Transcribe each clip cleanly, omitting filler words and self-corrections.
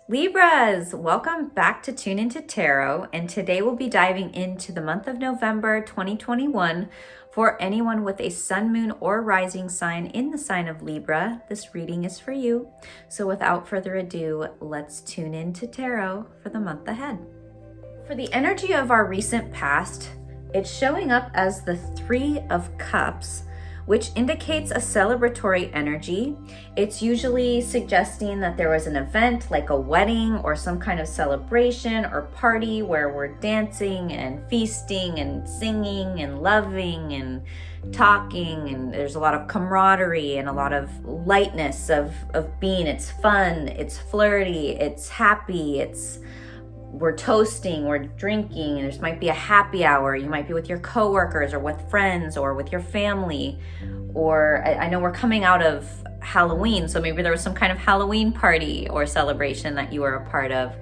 Libras, welcome back to Tune Into Tarot, and today we'll be diving into the month of November 2021 for anyone with a sun, moon, or rising sign in the sign of Libra. This reading is for you. So without further ado, let's tune into tarot for the month ahead. For the energy of our recent past, it's showing up as the Three of Cups, which indicates a celebratory energy. It's usually suggesting that there was an event like a wedding or some kind of celebration or party where we're dancing and feasting and singing and loving and talking, and there's a lot of camaraderie and a lot of lightness of being. It's fun, it's flirty, it's happy, we're toasting, we're drinking, and there might be a happy hour. You might be with your coworkers or with friends or with your family. Or I know we're coming out of Halloween, so maybe there was some kind of Halloween party or celebration that you were a part of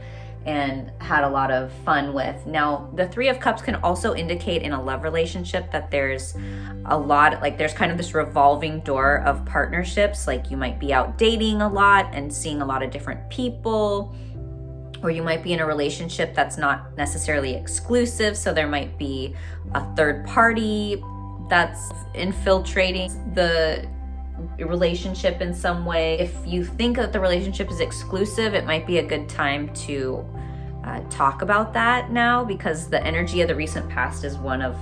and had a lot of fun with. Now, the Three of Cups can also indicate in a love relationship that there's there's kind of this revolving door of partnerships. Like you might be out dating a lot and seeing a lot of different people, or you might be in a relationship that's not necessarily exclusive, so there might be a third party that's infiltrating the relationship in some way. If you think that the relationship is exclusive, it might be a good time to talk about that now, because the energy of the recent past is one of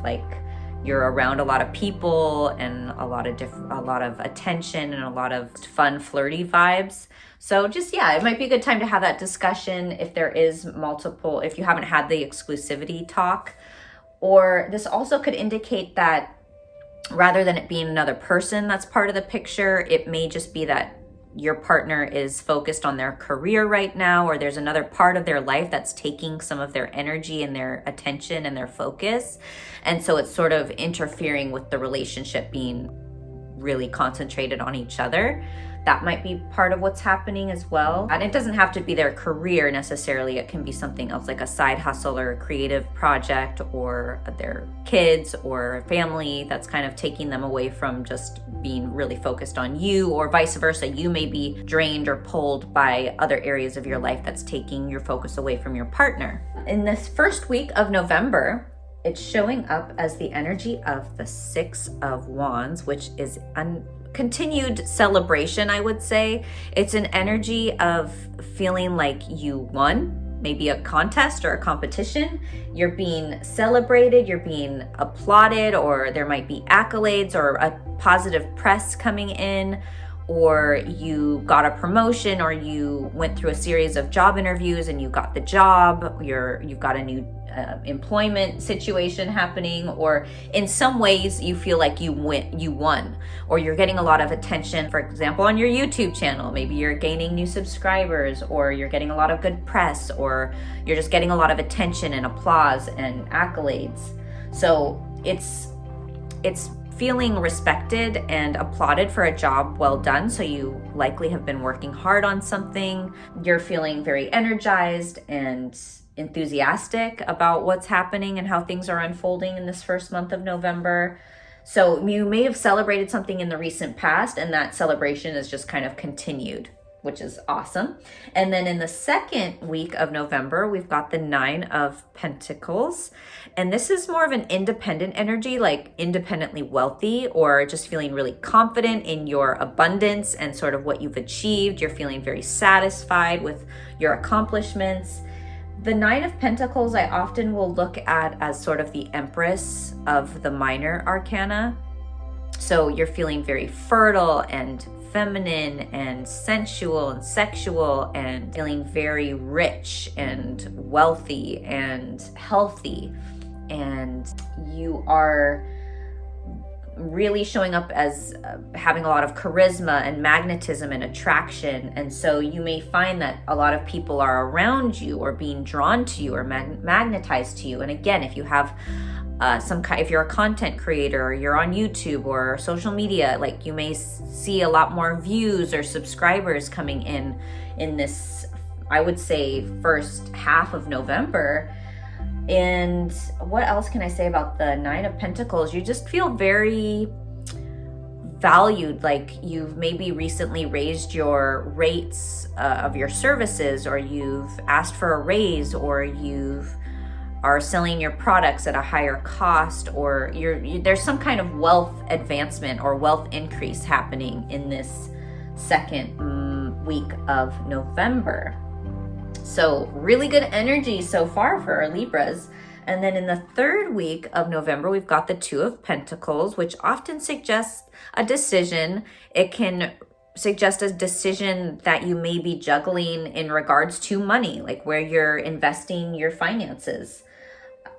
you're around a lot of people and a lot of attention and a lot of fun, flirty vibes. So it might be a good time to have that discussion if there is if you haven't had the exclusivity talk. Or this also could indicate that rather than it being another person that's part of the picture, it may just be that your partner is focused on their career right now, or there's another part of their life that's taking some of their energy and their attention and their focus. And so it's sort of interfering with the relationship being really concentrated on each other. That might be part of what's happening as well. And it doesn't have to be their career necessarily. It can be something else like a side hustle or a creative project, or their kids or family that's kind of taking them away from just being really focused on you, or vice versa. You may be drained or pulled by other areas of your life that's taking your focus away from your partner. In this first week of November, it's showing up as the energy of the Six of Wands, which is continued celebration, I would say. It's an energy of feeling like you won, maybe a contest or a competition. You're being celebrated, you're being applauded, or there might be accolades or a positive press coming in, or you got a promotion, or you went through a series of job interviews and you got the job. You've got a new employment situation happening, or in some ways you feel like you won, or you're getting a lot of attention. For example, on your YouTube channel, maybe you're gaining new subscribers, or you're getting a lot of good press, or you're just getting a lot of attention and applause and accolades. So it's feeling respected and applauded for a job well done. So you likely have been working hard on something. You're feeling very energized and enthusiastic about what's happening and how things are unfolding in this first month of November. So you may have celebrated something in the recent past, and that celebration is just kind of continued, which is awesome. And then in the second week of November, we've got the Nine of Pentacles. And this is more of an independent energy, like independently wealthy, or just feeling really confident in your abundance and sort of what you've achieved. You're feeling very satisfied with your accomplishments. The Nine of Pentacles, I often will look at as sort of the Empress of the minor arcana. So you're feeling very fertile and feminine and sensual and sexual, and feeling very rich and wealthy and healthy. And you are really showing up as having a lot of charisma and magnetism and attraction. And so you may find that a lot of people are around you or being drawn to you or magnetized to you. And again, if you have if you're a content creator, or you're on YouTube or social media, you may see a lot more views or subscribers coming in this, I would say, first half of November. And what else can I say about the Nine of Pentacles? You just feel very valued, like you've maybe recently raised your rates of your services, or you've asked for a raise, or you've are selling your products at a higher cost, or there's some kind of wealth advancement or wealth increase happening in this second week of November. So really good energy so far for our Libras. And then in the third week of November, we've got the Two of Pentacles, which often suggests a decision. It can suggest a decision that you may be juggling in regards to money, like where you're investing your finances.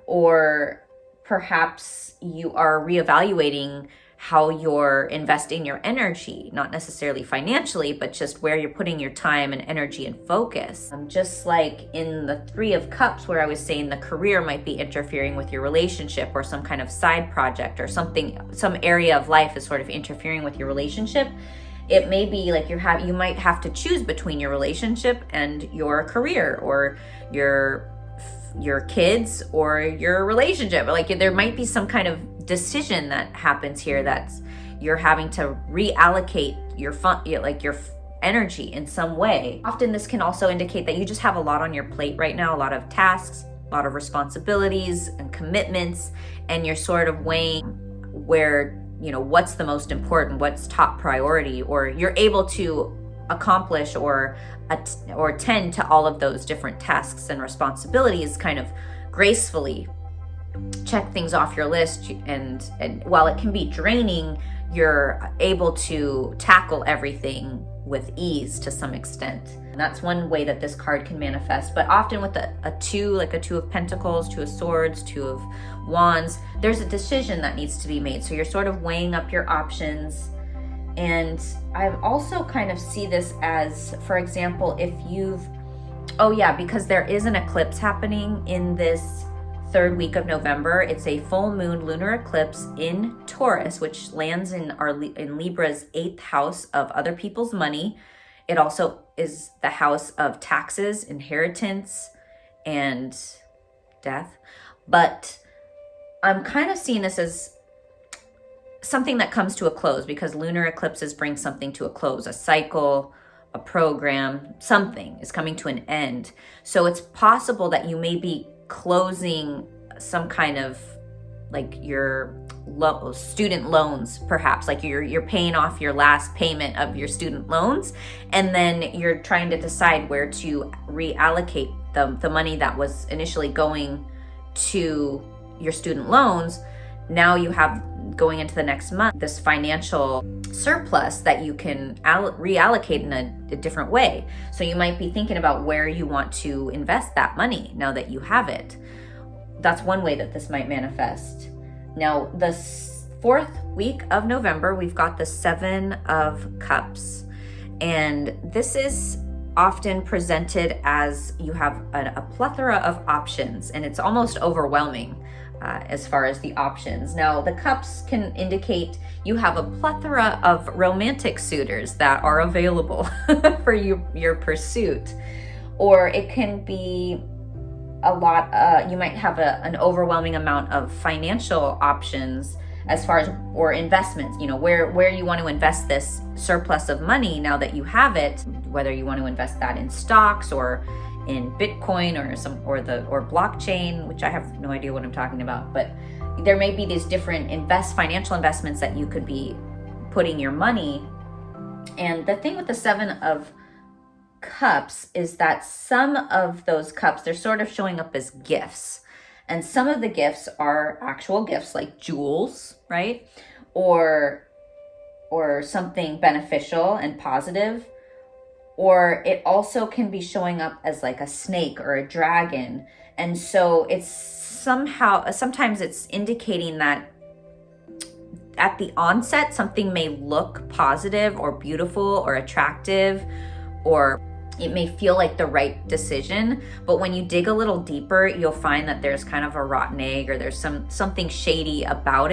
Or perhaps you are reevaluating how you're investing your energy, not necessarily financially, but just where you're putting your time and energy and focus. Just like in the Three of Cups, where I was saying the career might be interfering with your relationship, or some kind of side project, or something, some area of life is sort of interfering with your relationship. It may be like you might have to choose between your relationship and your career, or your kids, or your relationship. Like there might be some kind of decision that happens here that's you're having to reallocate your your energy in some way. Often this can also indicate that you just have a lot on your plate right now, a lot of tasks, a lot of responsibilities and commitments, and you're sort of weighing where, what's the most important, what's top priority, or you're able to accomplish or tend to all of those different tasks and responsibilities kind of gracefully, check things off your list, and while it can be draining, you're able to tackle everything with ease to some extent. And that's one way that this card can manifest. But often with a two, like a Two of Pentacles, Two of Swords, Two of Wands, there's a decision that needs to be made. So you're sort of weighing up your options. And I also kind of see this as, for example, if because there is an eclipse happening in this third week of November. It's a full moon lunar eclipse in Taurus, which lands in Libra's 8th house of other people's money. It also is the house of taxes, inheritance, and death. But I'm kind of seeing this as something that comes to a close, because lunar eclipses bring something to a close, a cycle, a program, something is coming to an end. So it's possible that you may be closing some kind of, like, your student loans, perhaps, like you're paying off your last payment of your student loans, and then you're trying to decide where to reallocate the money that was initially going to your student loans. Now you have, going into the next month, this financial surplus that you can reallocate in a different way. So you might be thinking about where you want to invest that money now that you have it. That's one way that this might manifest. Now, the fourth week of November, we've got the Seven of Cups. And this is often presented as you have a plethora of options, and it's almost overwhelming as far as the options. Now, the cups can indicate you have a plethora of romantic suitors that are available for your pursuit. Or it can be a lot, you might have an overwhelming amount of financial options as far as, or investments, where you want to invest this surplus of money now that you have it, whether you want to invest that in stocks or in Bitcoin or blockchain, which I have no idea what I'm talking about, but there may be these different financial investments that you could be putting your money. And the thing with the Seven of Cups is that some of those cups, they're sort of showing up as gifts. And some of the gifts are actual gifts, like jewels, right? Or something beneficial and positive. Or it also can be showing up as like a snake or a dragon. And so it's sometimes it's indicating that at the onset, something may look positive or beautiful or attractive, or it may feel like the right decision, but when you dig a little deeper, you'll find that there's kind of a rotten egg, or there's something shady about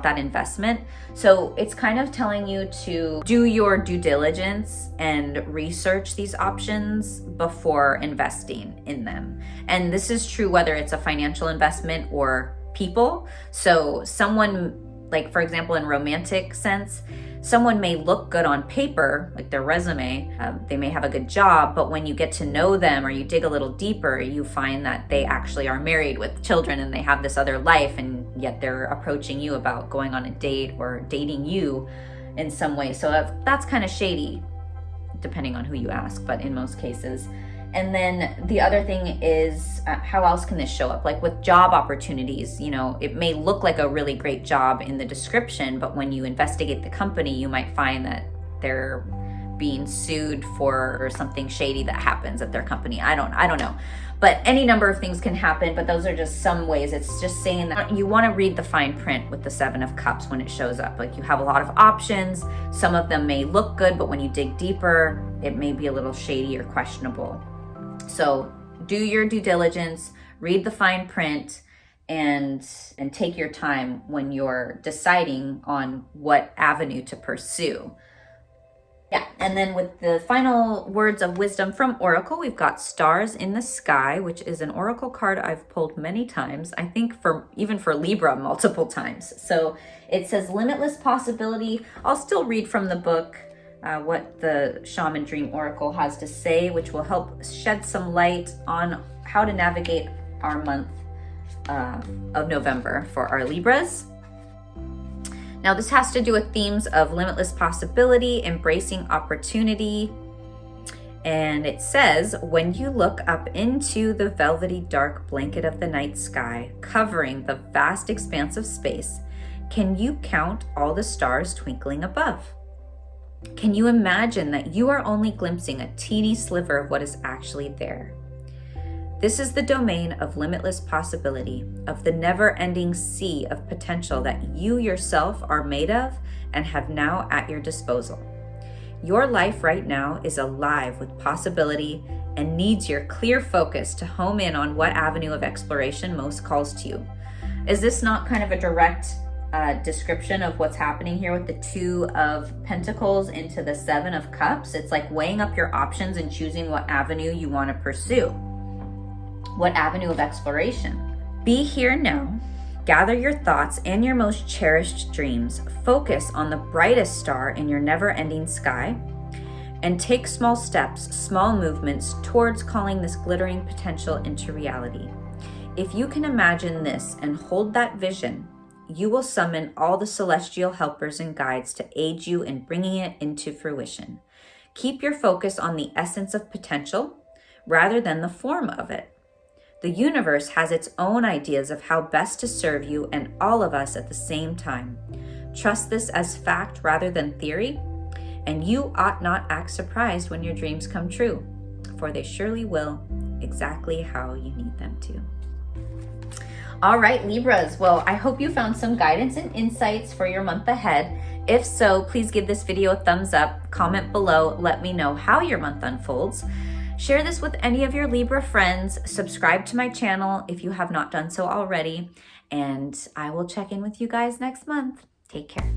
that investment. So it's kind of telling you to do your due diligence and research these options before investing in them. And this is true whether it's a financial investment or people. So someone, like, for example, in romantic sense, someone may look good on paper, like their resume, they may have a good job, but when you get to know them or you dig a little deeper, you find that they actually are married with children and they have this other life, and yet they're approaching you about going on a date or dating you in some way. So that's kind of shady, depending on who you ask, but in most cases. And then the other thing is, how else can this show up? Like with job opportunities, you know, it may look like a really great job in the description, but when you investigate the company, you might find that they're being sued for something shady that happens at their company. I don't know. But any number of things can happen, but those are just some ways. It's just saying that you want to read the fine print with the Seven of Cups when it shows up. Like you have a lot of options. Some of them may look good, but when you dig deeper, it may be a little shady or questionable. So do your due diligence, read the fine print, and take your time when you're deciding on what avenue to pursue. Yeah, and then with the final words of wisdom from Oracle, we've got Stars in the Sky, which is an Oracle card I've pulled many times, I think even for Libra multiple times. So it says limitless possibility. I'll still read from the book what the Shaman Dream Oracle has to say, which will help shed some light on how to navigate our month of November for our Libras. Now, this has to do with themes of limitless possibility, embracing opportunity. And it says, when you look up into the velvety dark blanket of the night sky, covering the vast expanse of space, can you count all the stars twinkling above? Can you imagine that you are only glimpsing a teeny sliver of what is actually there? This is the domain of limitless possibility, of the never-ending sea of potential that you yourself are made of and have now at your disposal. Your life right now is alive with possibility and needs your clear focus to home in on what avenue of exploration most calls to you. Is this not kind of a direct description of what's happening here with the Two of Pentacles into the Seven of Cups? It's like weighing up your options and choosing what avenue you want to pursue. What avenue of exploration? Be here now. Gather your thoughts and your most cherished dreams. Focus on the brightest star in your never-ending sky and take small steps, small movements towards calling this glittering potential into reality. If you can imagine this and hold that vision, you will summon all the celestial helpers and guides to aid you in bringing it into fruition. Keep your focus on the essence of potential rather than the form of it. The universe has its own ideas of how best to serve you and all of us at the same time. Trust this as fact rather than theory, and you ought not act surprised when your dreams come true, for they surely will, exactly how you need them to. All right, Libras. Well, I hope you found some guidance and insights for your month ahead. If so, please give this video a thumbs up, comment below, let me know how your month unfolds. Share this with any of your Libra friends. Subscribe to my channel if you have not done so already. And I will check in with you guys next month. Take care.